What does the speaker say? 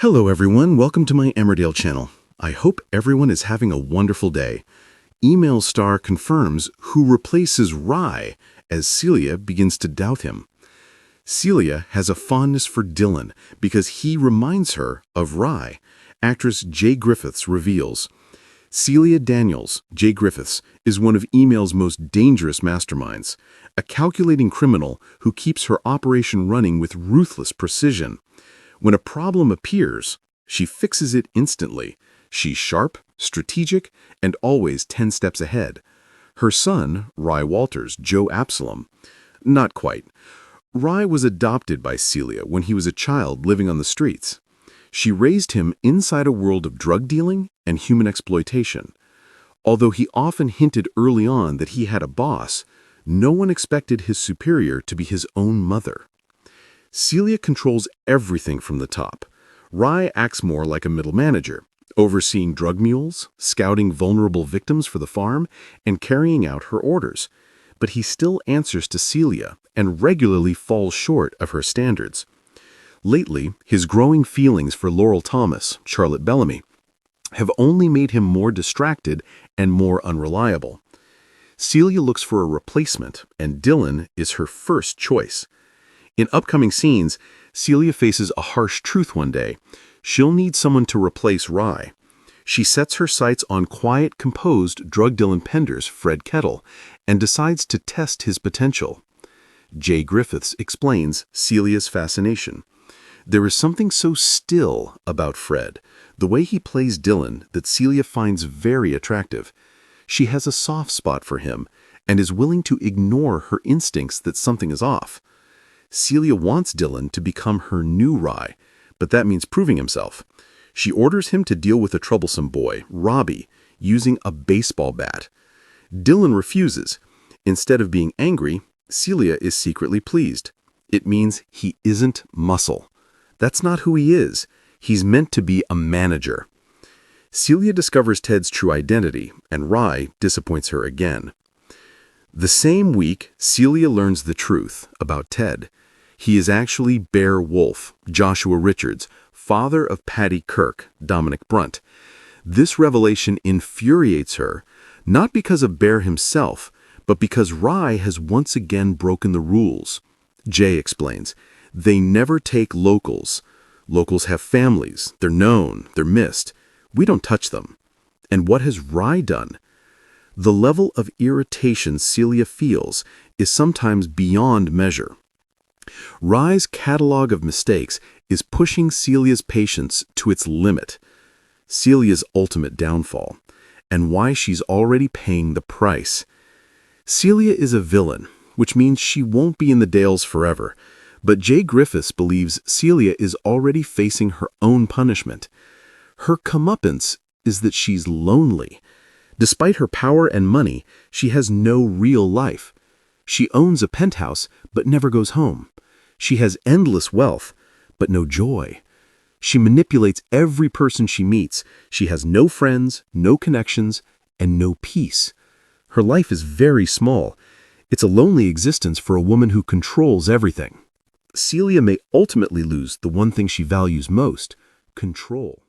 Hello everyone, welcome to my Emmerdale channel. I hope everyone is having a wonderful day. Email star confirms who replaces Rye as Celia begins to doubt him. Celia has a fondness for Dylan because he reminds her of Rye. Actress Jay Griffiths reveals. Celia Daniels, Jay Griffiths, is one of email's most dangerous masterminds, a calculating criminal who keeps her operation running with ruthless precision. When a problem appears, she fixes it instantly. She's sharp, strategic, and always 10 steps ahead. Her son, Rye Walters, Joe Absalom. Not quite. Rye was adopted by Celia when he was a child living on the streets. She raised him inside a world of drug dealing and human exploitation. Although he often hinted early on that he had a boss, no one expected his superior to be his own mother. Celia controls everything from the top. Rye acts more like a middle manager, overseeing drug mules, scouting vulnerable victims for the farm, and carrying out her orders. But he still answers to Celia and regularly falls short of her standards. Lately, his growing feelings for Laurel Thomas, Charlotte Bellamy, have only made him more distracted and more unreliable. Celia looks for a replacement, and Dylan is her first choice. In upcoming scenes, Celia faces a harsh truth one day. She'll need someone to replace Rye. She sets her sights on quiet, composed drug dealing Pender's Fred Kettle and decides to test his potential. Jay Griffiths explains Celia's fascination. There is something so still about Fred, the way he plays Dylan, that Celia finds very attractive. She has a soft spot for him and is willing to ignore her instincts that something is off. Celia wants Dylan to become her new Rye, but that means proving himself. She orders him to deal with a troublesome boy, Robbie, using a baseball bat. Dylan refuses. Instead of being angry, Celia is secretly pleased. It means he isn't muscle. That's not who he is. He's meant to be a manager. Celia discovers Ted's true identity, and Rye disappoints her again. The same week, Celia learns the truth about Ted. He is actually Bear Wolf, Joshua Richards, father of Patty Kirk, Dominic Brunt. This revelation infuriates her, not because of Bear himself, but because Rye has once again broken the rules. Jay explains, they never take locals. Locals have families, they're known, they're missed. We don't touch them. And what has Rye done? The level of irritation Celia feels is sometimes beyond measure. Rye's catalog of mistakes is pushing Celia's patience to its limit. Celia's ultimate downfall, and why she's already paying the price. Celia is a villain, which means she won't be in the Dales forever, but Jay Griffiths believes Celia is already facing her own punishment. Her comeuppance is that she's lonely. Despite her power and money, she has no real life. She owns a penthouse, but never goes home. She has endless wealth, but no joy. She manipulates every person she meets. She has no friends, no connections, and no peace. Her life is very small. It's a lonely existence for a woman who controls everything. Celia may ultimately lose the one thing she values most: control.